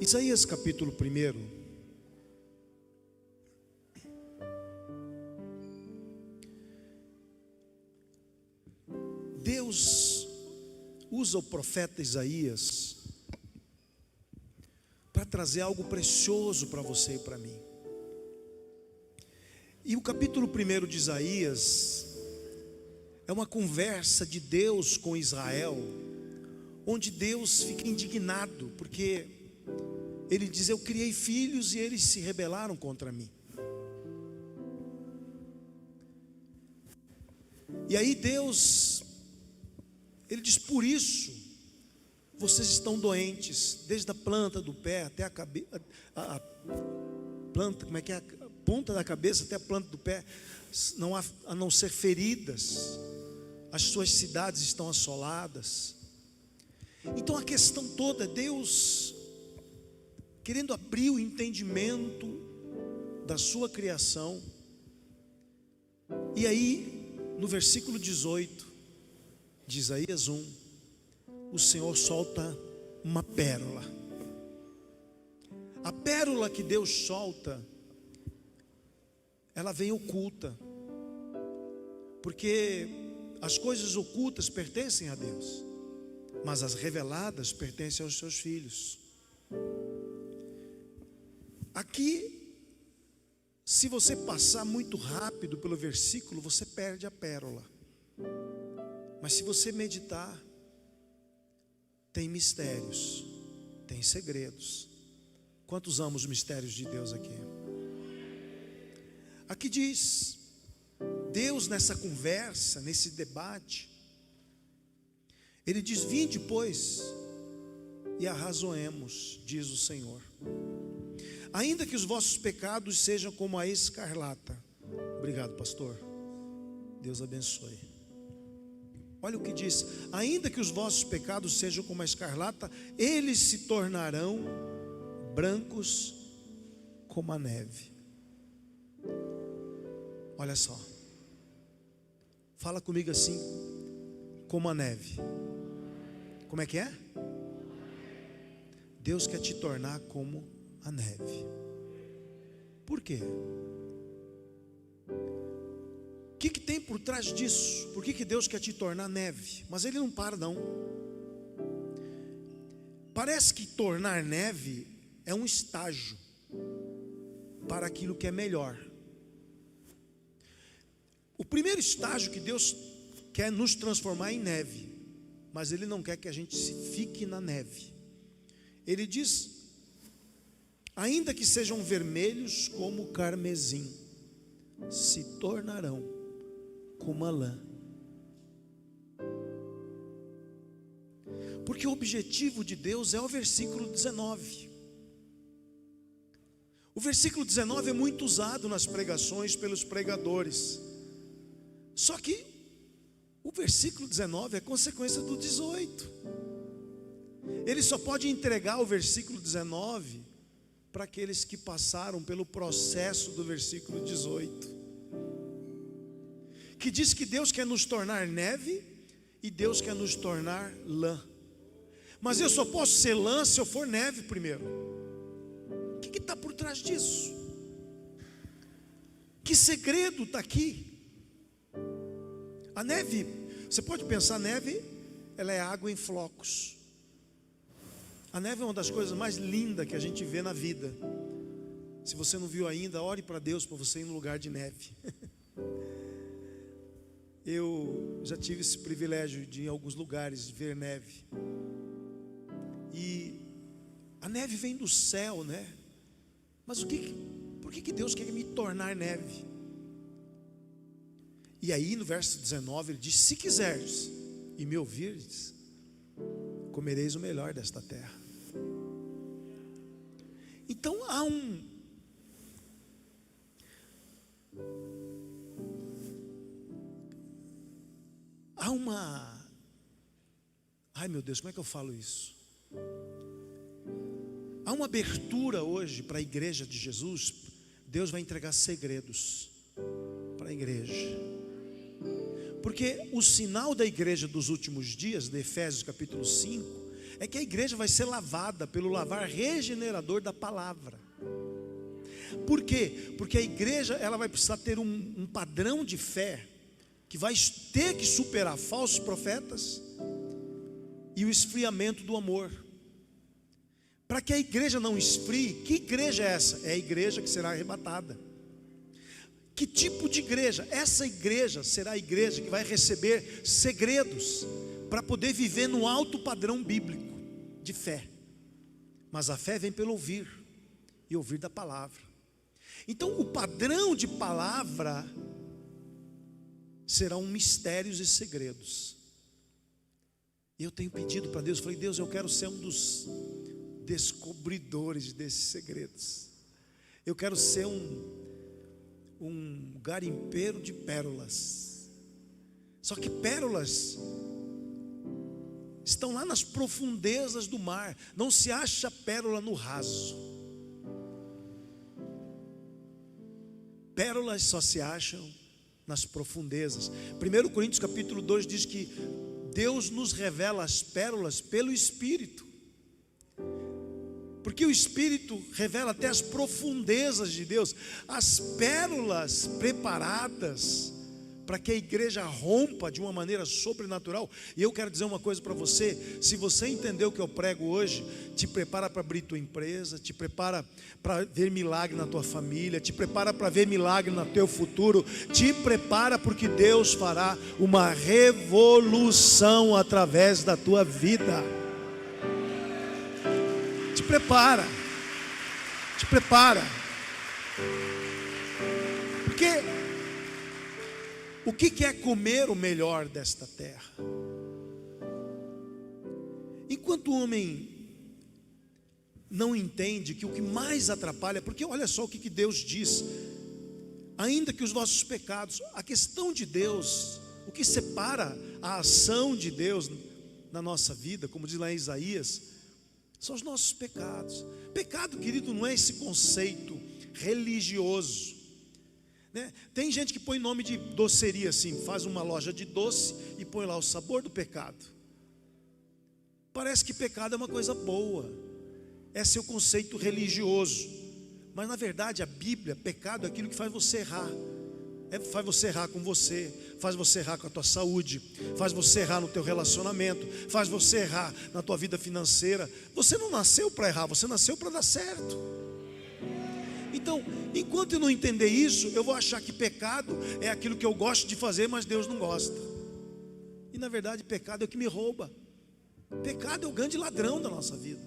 Isaías capítulo 1. Deus usa o profeta Isaías para trazer algo precioso para você e para mim. E o capítulo 1 de Isaías é uma conversa de Deus com Israel, onde Deus fica indignado, porque Ele diz: eu criei filhos e eles se rebelaram contra mim. E aí Deus, Ele diz: por isso vocês estão doentes, desde a planta do pé até a cabeça, a planta, como é que é? A ponta da cabeça até a planta do pé, não há a não ser feridas, as suas cidades estão assoladas. Então a questão toda é Deus querendo abrir o entendimento da sua criação. E aí, no versículo 18 de Isaías 1, o Senhor solta uma pérola. A pérola que Deus solta, ela vem oculta, porque as coisas ocultas pertencem a Deus, mas as reveladas pertencem aos seus filhos. Aqui, se você passar muito rápido pelo versículo, você perde a pérola. Mas se você meditar, tem mistérios, tem segredos. Quantos amam os mistérios de Deus aqui? Aqui diz, Deus nessa conversa, nesse debate, Ele diz: vinde, pois, e arrazoemos, diz o Senhor. Ainda que os vossos pecados sejam como a escarlata. Obrigado, pastor. Deus abençoe. Olha o que diz: ainda que os vossos pecados sejam como a escarlata, eles se tornarão brancos como a neve. Olha só. Fala comigo assim: como a neve. Como é que é? Deus quer te tornar como a neve. Por quê? O que tem por trás disso? Por que Deus quer te tornar neve? Mas Ele não para não. Parece que tornar neve é um estágio para aquilo que é melhor. O primeiro estágio que Deus quer nos transformar em neve, mas Ele não quer que a gente se fique na neve. Ele diz: ainda que sejam vermelhos como o carmesim, se tornarão como a lã. Porque o objetivo de Deus é o versículo 19. O versículo 19 é muito usado nas pregações pelos pregadores. Só que o versículo 19 é consequência do 18. Ele só pode entregar o versículo 19 para aqueles que passaram pelo processo do versículo 18, que diz que Deus quer nos tornar neve e Deus quer nos tornar lã. Mas eu só posso ser lã se eu for neve primeiro. O que está por trás disso? Que segredo está aqui? A neve, você pode pensar, a neve, ela é água em flocos. A neve é uma das coisas mais lindas que a gente vê na vida. Se você não viu ainda, ore para Deus para você ir no lugar de neve. Eu já tive esse privilégio de ir em alguns lugares ver neve. E a neve vem do céu, né? Mas por que Deus quer me tornar neve? E aí no verso 19 ele diz: se quiseres e me ouvirdes, comereis o melhor desta terra. Então há uma, ai meu Deus, como é que eu falo isso? Há uma abertura hoje para a igreja de Jesus. Deus vai entregar segredos para a igreja. Porque o sinal da igreja dos últimos dias, de Efésios capítulo 5, é que a igreja vai ser lavada pelo lavar regenerador da palavra. Por quê? Porque a igreja ela vai precisar ter um padrão de fé que vai ter que superar falsos profetas e o esfriamento do amor. Para que a igreja não esfrie, que igreja é essa? É a igreja que será arrebatada. Que tipo de igreja? Essa igreja será a igreja que vai receber segredos para poder viver no alto padrão bíblico de fé. Mas a fé vem pelo ouvir, e ouvir da palavra. Então o padrão de palavra serão mistérios e segredos. E eu tenho pedido para Deus, falei, Deus, eu quero ser um dos descobridores desses segredos. Eu quero ser um garimpeiro de pérolas. Só que pérolas estão lá nas profundezas do mar. Não se acha pérola no raso. Pérolas só se acham nas profundezas. 1 Coríntios capítulo 2 diz que Deus nos revela as pérolas pelo Espírito. Porque o Espírito revela até as profundezas de Deus, as pérolas preparadas para que a igreja rompa de uma maneira sobrenatural. E eu quero dizer uma coisa para você: se você entendeu o que eu prego hoje, te prepara para abrir tua empresa, te prepara para ver milagre na tua família, te prepara para ver milagre no teu futuro, te prepara porque Deus fará uma revolução através da tua vida. Te prepara, te prepara, porque o que é comer o melhor desta terra? Enquanto o homem não entende que o que mais atrapalha, porque olha só o que Deus diz, ainda que os nossos pecados, a questão de Deus, o que separa a ação de Deus na nossa vida, como diz lá em Isaías, são os nossos pecados. Pecado, querido, não é esse conceito religioso, né? Tem gente que põe nome de doceria assim, faz uma loja de doce e põe lá o sabor do pecado. Parece que pecado é uma coisa boa, é seu conceito religioso. Mas na verdade a Bíblia, pecado é aquilo que faz você errar. Faz você errar com você, faz você errar com a tua saúde, faz você errar no teu relacionamento, faz você errar na tua vida financeira. Você não nasceu para errar, você nasceu para dar certo. Então, enquanto eu não entender isso, eu vou achar que pecado é aquilo que eu gosto de fazer, mas Deus não gosta. E na verdade pecado é o que me rouba. Pecado é o grande ladrão da nossa vida,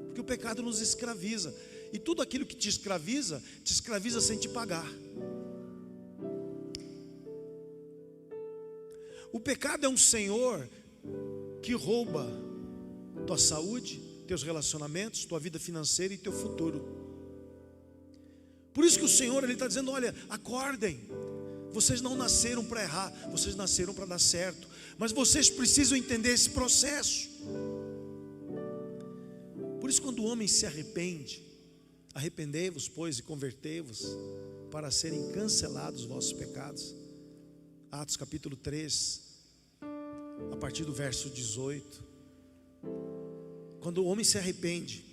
porque o pecado nos escraviza. E tudo aquilo que te escraviza sem te pagar. O pecado é um senhor que rouba tua saúde, teus relacionamentos, tua vida financeira e teu futuro. Por isso que o Senhor está dizendo, olha, acordem. Vocês não nasceram para errar, vocês nasceram para dar certo. Mas vocês precisam entender esse processo. Por isso quando o homem se arrepende, arrependei-vos, pois, e convertei-vos, para serem cancelados os vossos pecados. Atos capítulo 3, a partir do verso 18. Quando o homem se arrepende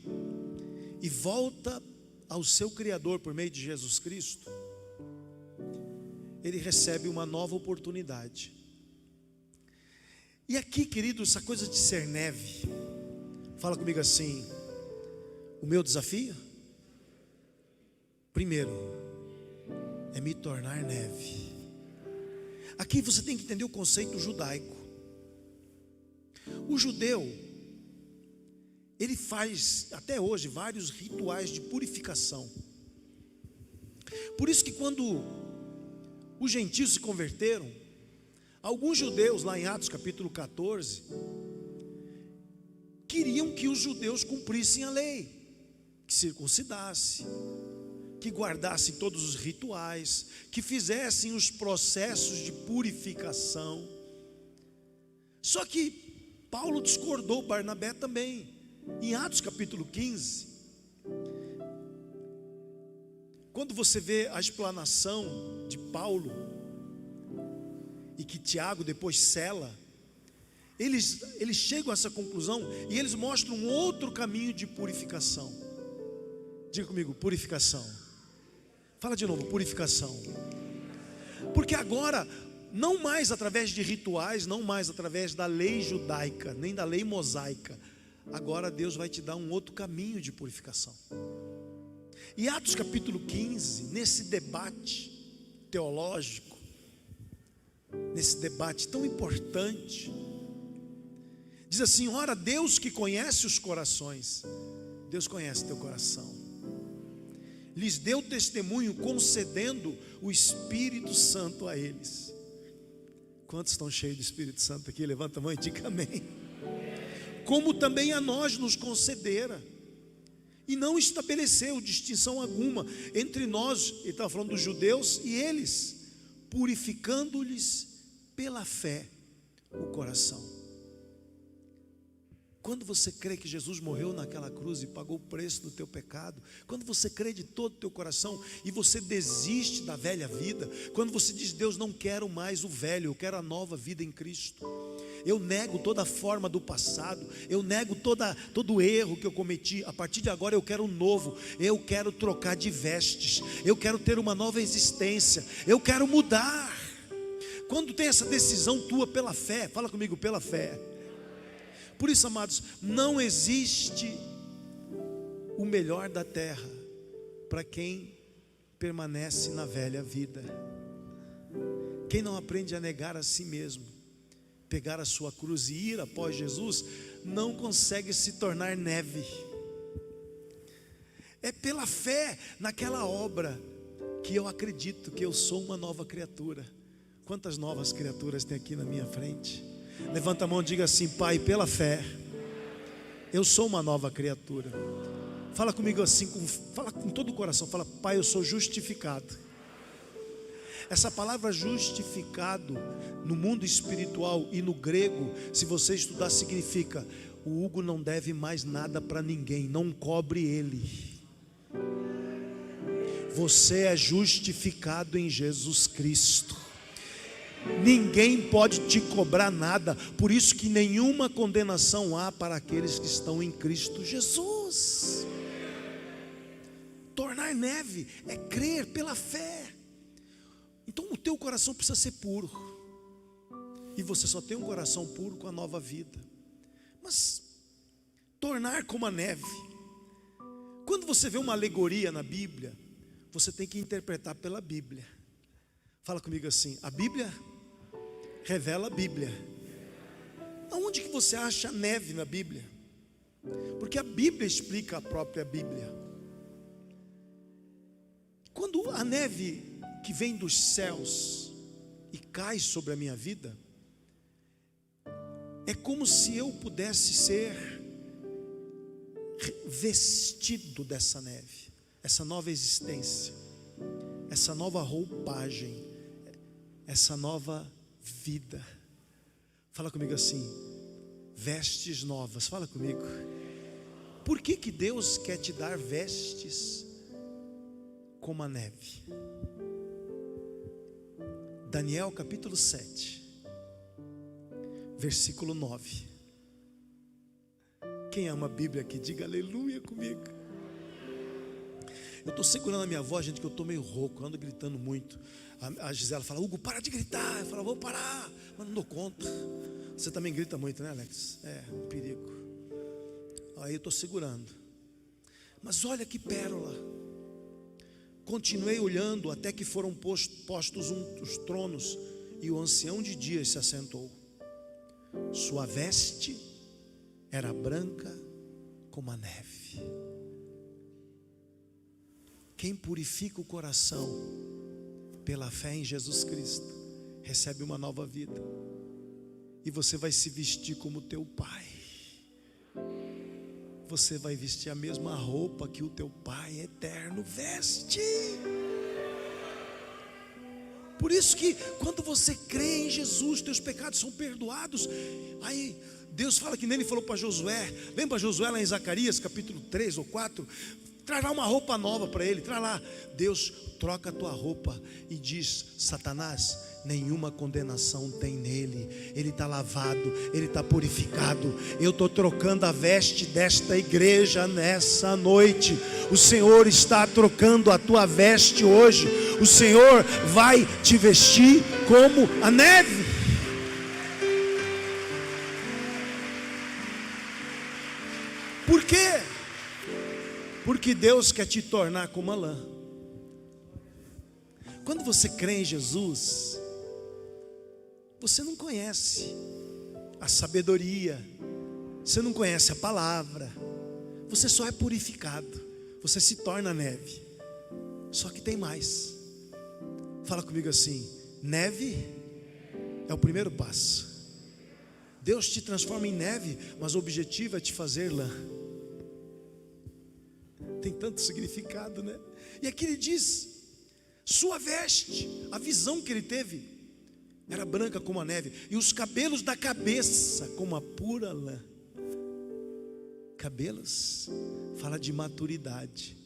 e volta ao seu Criador por meio de Jesus Cristo, ele recebe uma nova oportunidade. E aqui, querido, essa coisa de ser neve, fala comigo assim: o meu desafio, primeiro, é me tornar neve. Aqui você tem que entender o conceito judaico. O judeu, ele faz até hoje vários rituais de purificação. Por isso que quando os gentios se converteram, alguns judeus lá em Atos capítulo 14 queriam que os judeus cumprissem a lei, que circuncidasse, que guardassem todos os rituais, que fizessem os processos de purificação. Só que Paulo discordou, Barnabé também. Em Atos capítulo 15, quando você vê a explanação de Paulo, e que Tiago depois sela, eles chegam a essa conclusão e eles mostram um outro caminho de purificação. Diga comigo, purificação. Fala de novo, purificação. Porque agora, não mais através de rituais, não mais através da lei judaica, nem da lei mosaica, agora Deus vai te dar um outro caminho de purificação. E Atos capítulo 15, nesse debate teológico, nesse debate tão importante, diz assim: ora, Deus que conhece os corações, Deus conhece teu coração, lhes deu testemunho concedendo o Espírito Santo a eles. Quantos estão cheios do Espírito Santo aqui? Levanta a mão e diga amém. Como também a nós nos concedera, e não estabeleceu distinção alguma entre nós, ele estava falando dos judeus e eles, purificando-lhes pela fé o coração. Quando você crê que Jesus morreu naquela cruz e pagou o preço do teu pecado, quando você crê de todo o teu coração e você desiste da velha vida, quando você diz: Deus, não quero mais o velho, eu quero a nova vida em Cristo, eu nego toda a forma do passado, eu nego todo o erro que eu cometi, a partir de agora eu quero um novo, eu quero trocar de vestes, eu quero ter uma nova existência, eu quero mudar. Quando tem essa decisão tua pela fé, fala comigo, pela fé. Por isso, amados, não existe o melhor da terra para quem permanece na velha vida. Quem não aprende a negar a si mesmo, pegar a sua cruz e ir após Jesus, não consegue se tornar neve. É pela fé naquela obra que eu acredito que eu sou uma nova criatura. Quantas novas criaturas tem aqui na minha frente? Levanta a mão e diga assim: Pai, pela fé, eu sou uma nova criatura. Fala comigo assim, fala com todo o coração. Fala: Pai, eu sou justificado. Essa palavra justificado, no mundo espiritual e no grego, se você estudar, significa: o Hugo não deve mais nada para ninguém, não cobre ele. Você é justificado em Jesus Cristo. Ninguém pode te cobrar nada. Por isso que nenhuma condenação há para aqueles que estão em Cristo Jesus. Tornar neve é crer pela fé. Então o teu coração precisa ser puro, e você só tem um coração puro com a nova vida. Mas tornar como a neve, quando você vê uma alegoria na Bíblia, você tem que interpretar pela Bíblia. Fala comigo assim: a Bíblia revela a Bíblia. Aonde que você acha neve na Bíblia? Porque a Bíblia explica a própria Bíblia. Quando a neve que vem dos céus e cai sobre a minha vida, é como se eu pudesse ser vestido dessa neve, essa nova existência, essa nova roupagem, essa nova vida. Fala comigo assim: vestes novas. Fala comigo. Por que Deus quer te dar vestes como a neve? Daniel capítulo 7, versículo 9. Quem ama a Bíblia aqui, diga aleluia comigo. Eu estou segurando a minha voz, gente, que eu estou meio rouco, eu ando gritando muito. A Gisela fala: Hugo, para de gritar. Eu falo: vou parar, mas não dou conta. Você também grita muito, né, Alex? É um perigo. Aí eu estou segurando. Mas olha que pérola. Continuei olhando até que foram postos os tronos, e o ancião de dias se assentou. Sua veste era branca como a neve. Quem purifica o coração pela fé em Jesus Cristo recebe uma nova vida, e você vai se vestir como teu Pai. Você vai vestir a mesma roupa que o teu Pai eterno veste. Por isso que quando você crê em Jesus, teus pecados são perdoados. Aí Deus fala que nele falou para Josué. Lembra Josué lá em Zacarias capítulo 3 ou 4? Traz lá uma roupa nova para ele. Traz lá. Deus troca a tua roupa e diz: Satanás, nenhuma condenação tem nele. Ele está lavado, ele está purificado. Eu estou trocando a veste desta igreja nessa noite. O Senhor está trocando a tua veste hoje. O Senhor vai te vestir como a neve. Por quê? Porque Deus quer te tornar como a lã. Quando você crê em Jesus, você não conhece a sabedoria, você não conhece a palavra, você só é purificado, você se torna neve. Só que tem mais. Fala comigo assim: neve é o primeiro passo. Deus te transforma em neve, mas o objetivo é te fazer lã. Tem tanto significado, né? E aqui ele diz: sua veste, a visão que ele teve, era branca como a neve, e os cabelos da cabeça como a pura lã. Cabelos fala de maturidade.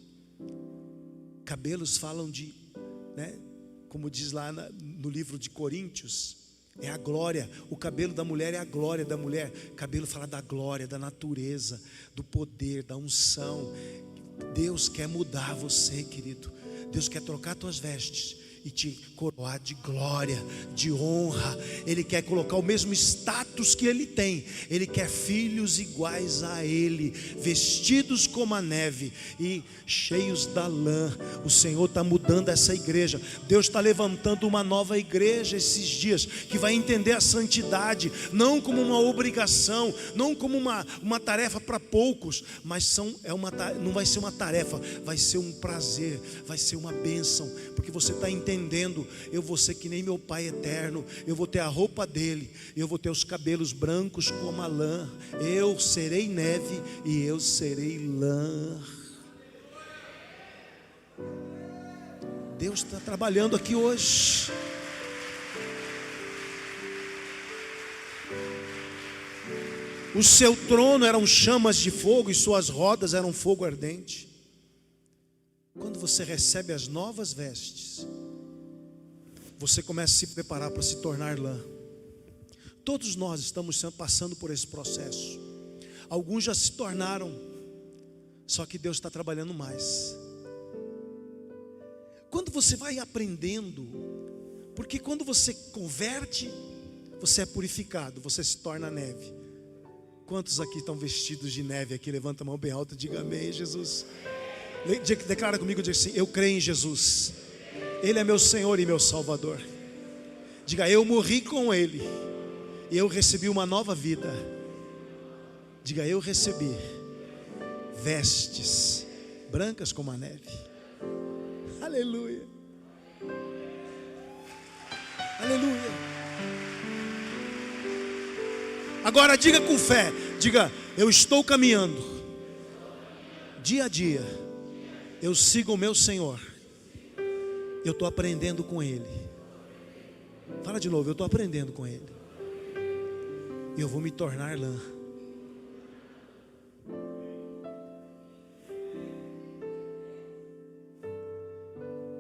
Cabelos falam de, né, como diz lá no livro de Coríntios, é a glória. O cabelo da mulher é a glória da mulher. Cabelo fala da glória, da natureza, do poder, da unção. Deus quer mudar você, querido. Deus quer trocar tuas vestes e te coroar de glória, de honra. Ele quer colocar o mesmo status que Ele tem. Ele quer filhos iguais a Ele, vestidos como a neve e cheios da lã. O Senhor está mudando essa igreja. Deus está levantando uma nova igreja esses dias, que vai entender a santidade, não como uma obrigação, não como uma tarefa para poucos, mas não vai ser uma tarefa, vai ser um prazer, vai ser uma bênção, porque você está entendendo. Eu vou ser que nem meu Pai eterno. Eu vou ter a roupa dele, eu vou ter os cabelos brancos como a lã. Eu serei neve e eu serei lã. Deus está trabalhando aqui hoje. O seu trono eram chamas de fogo e suas rodas eram fogo ardente. Quando você recebe as novas vestes, você começa a se preparar para se tornar lã. Todos nós estamos passando por esse processo. Alguns já se tornaram, só que Deus está trabalhando mais. Quando você vai aprendendo, porque quando você converte, você é purificado, você se torna neve. Quantos aqui estão vestidos de neve aqui? Levanta a mão bem alta e diga amém, Jesus. Declara comigo, diga assim: eu creio em Jesus. Ele é meu Senhor e meu Salvador. Diga: eu morri com Ele e eu recebi uma nova vida. Diga: eu recebi vestes brancas como a neve. Aleluia. Aleluia. Agora diga com fé. Diga: eu estou caminhando. Dia a dia eu sigo o meu Senhor. Eu estou aprendendo com Ele. Fala de novo: eu estou aprendendo com Ele. E eu vou me tornar lã.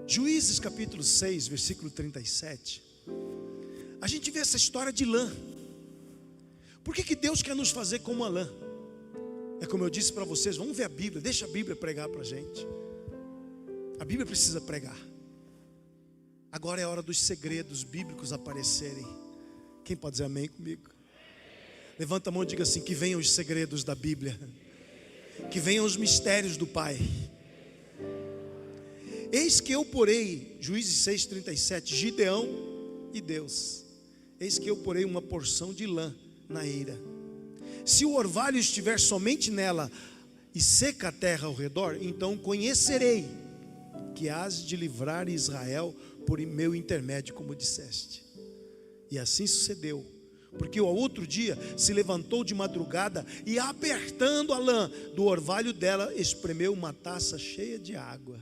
Juízes capítulo 6, versículo 37. A gente vê essa história de lã. Por que Deus quer nos fazer como a lã? É como eu disse para vocês, vamos ver a Bíblia. Deixa a Bíblia pregar para a gente. A Bíblia precisa pregar. Agora é a hora dos segredos bíblicos aparecerem. Quem pode dizer amém comigo? Levanta a mão e diga assim: que venham os segredos da Bíblia, que venham os mistérios do Pai. Eis que eu porei, Juízes 6:37, Gideão e Deus. Eis que eu porei uma porção de lã na eira. Se o orvalho estiver somente nela e seca a terra ao redor, então conhecerei que hás de livrar Israel por meu intermédio, como disseste. E assim sucedeu, porque ao outro dia se levantou de madrugada e, apertando a lã do orvalho dela, espremeu uma taça cheia de água.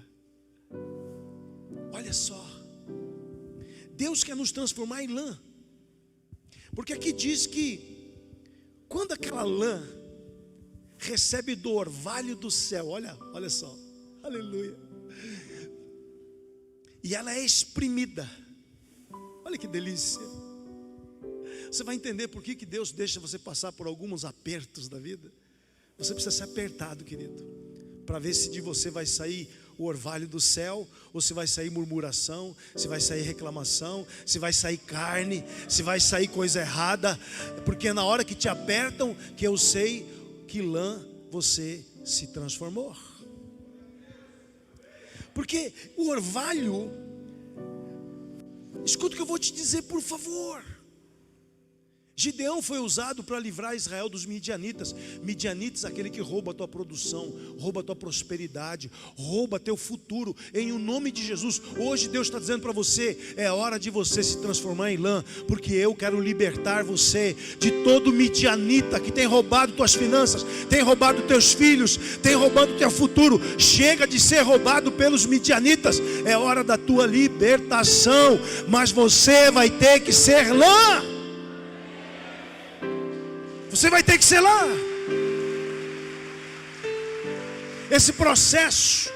Olha só, Deus quer nos transformar em lã, porque aqui diz que quando aquela lã recebe do orvalho do céu, olha só, aleluia, e ela é exprimida. Olha que delícia. Você vai entender por que Deus deixa você passar por alguns apertos da vida. Você precisa ser apertado, querido, para ver se de você vai sair o orvalho do céu, ou se vai sair murmuração, se vai sair reclamação, se vai sair carne, se vai sair coisa errada. Porque é na hora que te apertam que eu sei que lã você se transformou. Porque o orvalho, escuta o que eu vou te dizer, por favor. Gideão foi usado para livrar Israel dos midianitas. Midianitas, aquele que rouba a tua produção, rouba a tua prosperidade, rouba teu futuro. Em o nome de Jesus, hoje Deus está dizendo para você: é hora de você se transformar em lã, porque eu quero libertar você de todo midianita que tem roubado tuas finanças, tem roubado teus filhos, tem roubado teu futuro. Chega de ser roubado pelos midianitas. É hora da tua libertação, mas você vai ter que ser lã. Você vai ter que ser lá. Esse processo.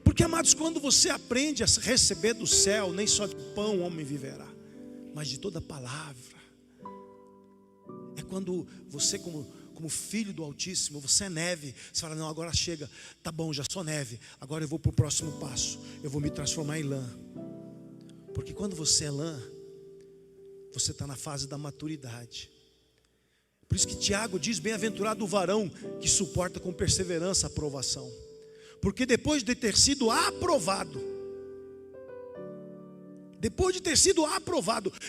Porque, amados, quando você aprende a receber do céu, nem só de pão o homem viverá, mas de toda palavra. É quando você, como filho do Altíssimo, você é neve. Você fala: não, agora chega, tá bom, já sou neve, agora eu vou para o próximo passo. Eu vou me transformar em lã. Porque quando você é lã, você está na fase da maturidade. Por isso que Tiago diz: bem-aventurado o varão que suporta com perseverança a provação. Porque depois de ter sido aprovado,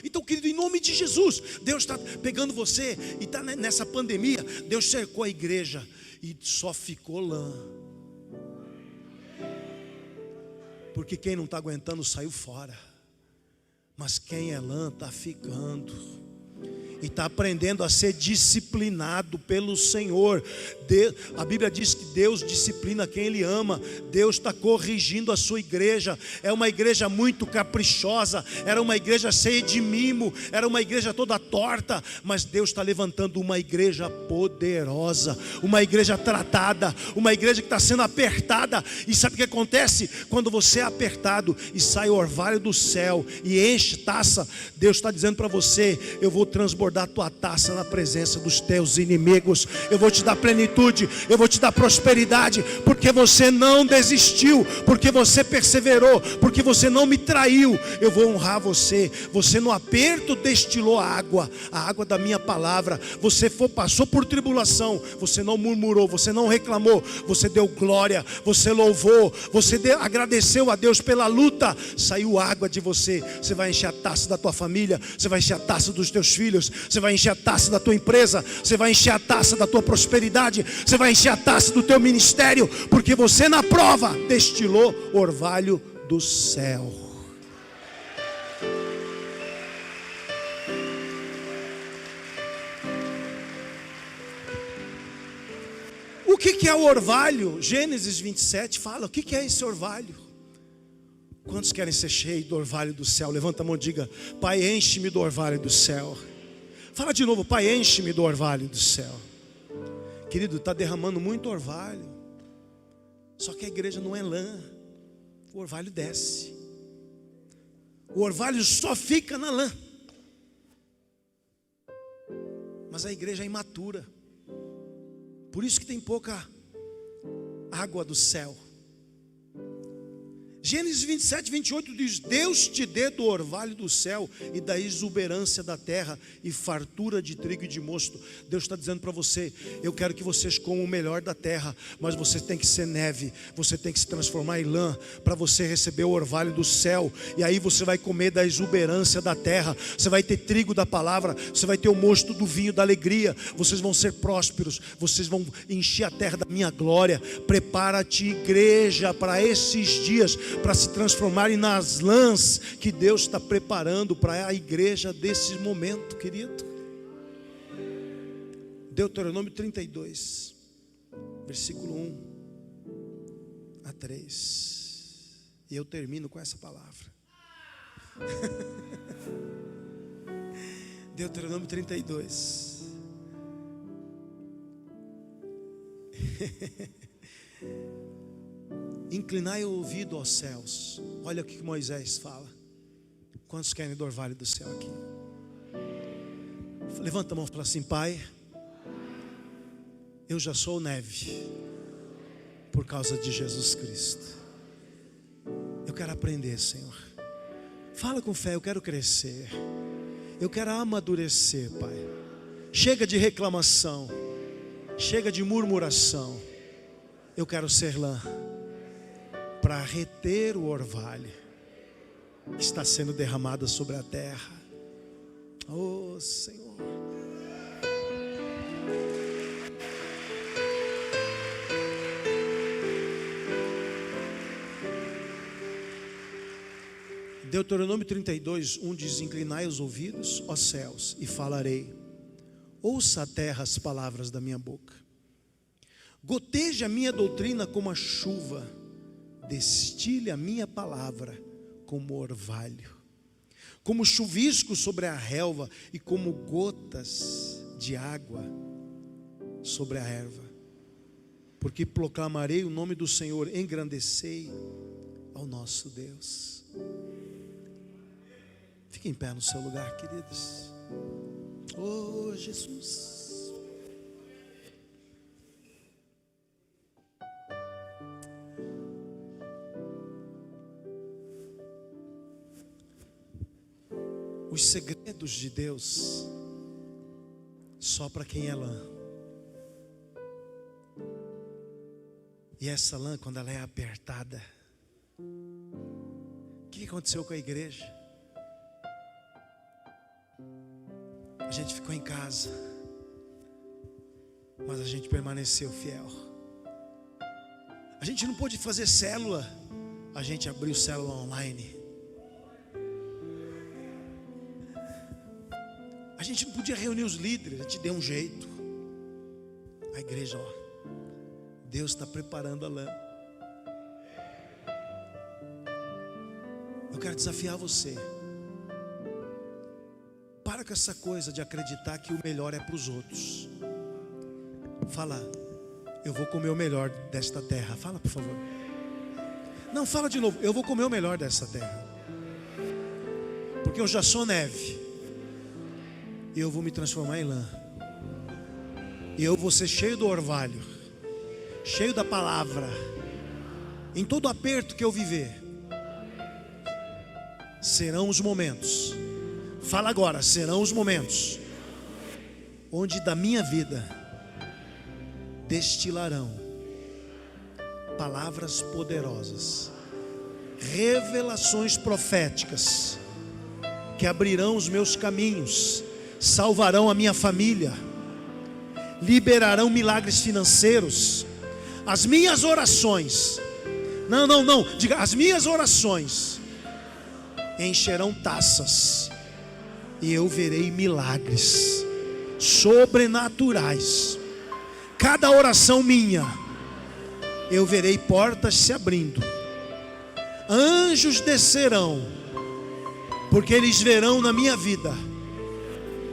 então, querido, em nome de Jesus, Deus está pegando você e está nessa pandemia. Deus cercou a igreja e só ficou lã. Porque quem não está aguentando saiu fora. Mas quem é lã está ficando e está aprendendo a ser disciplinado pelo Senhor. A Bíblia diz que Deus disciplina quem Ele ama. Deus está corrigindo a sua igreja. É uma igreja muito caprichosa, era uma igreja cheia de mimo, era uma igreja toda torta. Mas Deus está levantando uma igreja poderosa, uma igreja tratada, uma igreja que está sendo apertada. E sabe o que acontece? Quando você é apertado e sai o orvalho do céu e enche taça, Deus está dizendo para você: eu vou transbordar a tua taça na presença dos teus inimigos. Eu vou te dar plenitude, eu vou te dar prosperidade, porque você não desistiu, porque você perseverou, porque você não me traiu. Eu vou honrar você. Você no aperto destilou a água da minha palavra. Você passou por tribulação, você não murmurou, você não reclamou, você deu glória, você louvou, você agradeceu a Deus pela luta. Saiu água de você. Você vai encher a taça da tua família, você vai encher a taça dos teus filhos, você vai encher a taça da tua empresa, você vai encher a taça da tua prosperidade, você vai encher a taça do teu ministério, porque você na prova destilou orvalho do céu. O que é o orvalho? Gênesis 27 fala: o que é esse orvalho? Quantos querem ser cheios do orvalho do céu? Levanta a mão e diga: Pai, enche-me do orvalho do céu. Fala de novo: Pai, enche-me do orvalho do céu. Querido, está derramando muito orvalho. Só que a igreja não é lã. O orvalho desce. O orvalho só fica na lã. Mas a igreja é imatura. Por isso que tem pouca água do céu. Gênesis 27, 28 diz: Deus te dê do orvalho do céu e da exuberância da terra e fartura de trigo e de mosto. Deus está dizendo para você: eu quero que vocês comam o melhor da terra, mas você tem que ser neve, você tem que se transformar em lã, para você receber o orvalho do céu. E aí você vai comer da exuberância da terra, você vai ter trigo da palavra, você vai ter o mosto do vinho da alegria. Vocês vão ser prósperos, vocês vão encher a terra da minha glória. Prepara-te, igreja, para esses dias, para se transformarem nas lãs que Deus está preparando para a igreja desse momento, querido. Deuteronômio 32, versículo 1 a 3. E eu termino com essa palavra. Deuteronômio 32. Inclinai o ouvido aos céus. Olha o que Moisés fala. Quantos querem do orvalho do céu aqui? Levanta a mão e fala assim: Pai, eu já sou neve por causa de Jesus Cristo. Eu quero aprender, Senhor. Fala com fé, eu quero crescer. Eu quero amadurecer, Pai. Chega de reclamação. Chega de murmuração. Eu quero ser lã para reter o orvalho que está sendo derramado sobre a terra. Oh, Senhor. Deuteronômio 32, 1 diz: inclinai os ouvidos, ó céus, e falarei. Ouça a terra as palavras da minha boca. Goteje a minha doutrina como a chuva, destile a minha palavra como orvalho, como chuvisco sobre a relva e como gotas de água sobre a erva. Porque proclamarei o nome do Senhor, engrandecei ao nosso Deus. Fique em pé no seu lugar, queridos. Oh, Jesus. Os segredos de Deus só para quem é lã. E essa lã, quando ela é apertada, o que aconteceu com a igreja? A gente ficou em casa, mas a gente permaneceu fiel. A gente não pôde fazer célula, a gente abriu célula online. A gente não podia reunir os líderes, a gente deu um jeito. A igreja, ó, Deus está preparando a lã. Eu quero desafiar você. Para com essa coisa de acreditar que o melhor é para os outros. Fala: eu vou comer o melhor desta terra. Fala, por favor. Não, fala de novo: eu vou comer o melhor dessa terra. Porque eu já sou neve. E eu vou me transformar em lã. E eu vou ser cheio do orvalho, cheio da palavra. Em todo aperto que eu viver, serão os momentos. Fala agora: serão os momentos onde da minha vida destilarão palavras poderosas, revelações proféticas que abrirão os meus caminhos, salvarão a minha família, liberarão milagres financeiros. As minhas orações, não, diga: as minhas orações encherão taças, e eu verei milagres sobrenaturais. Cada oração minha, eu verei portas se abrindo, anjos descerão, porque eles verão na minha vida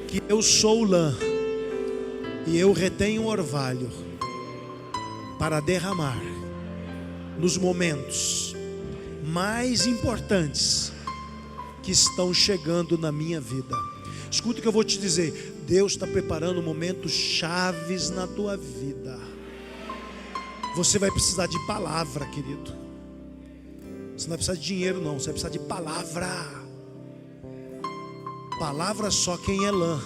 que eu sou lã e eu retenho orvalho para derramar nos momentos mais importantes que estão chegando na minha vida. Escuta o que eu vou te dizer: Deus está preparando momentos chaves na tua vida. Você vai precisar de palavra, querido. Você não vai precisar de dinheiro, não. Você vai precisar de palavra. Palavra só quem é lã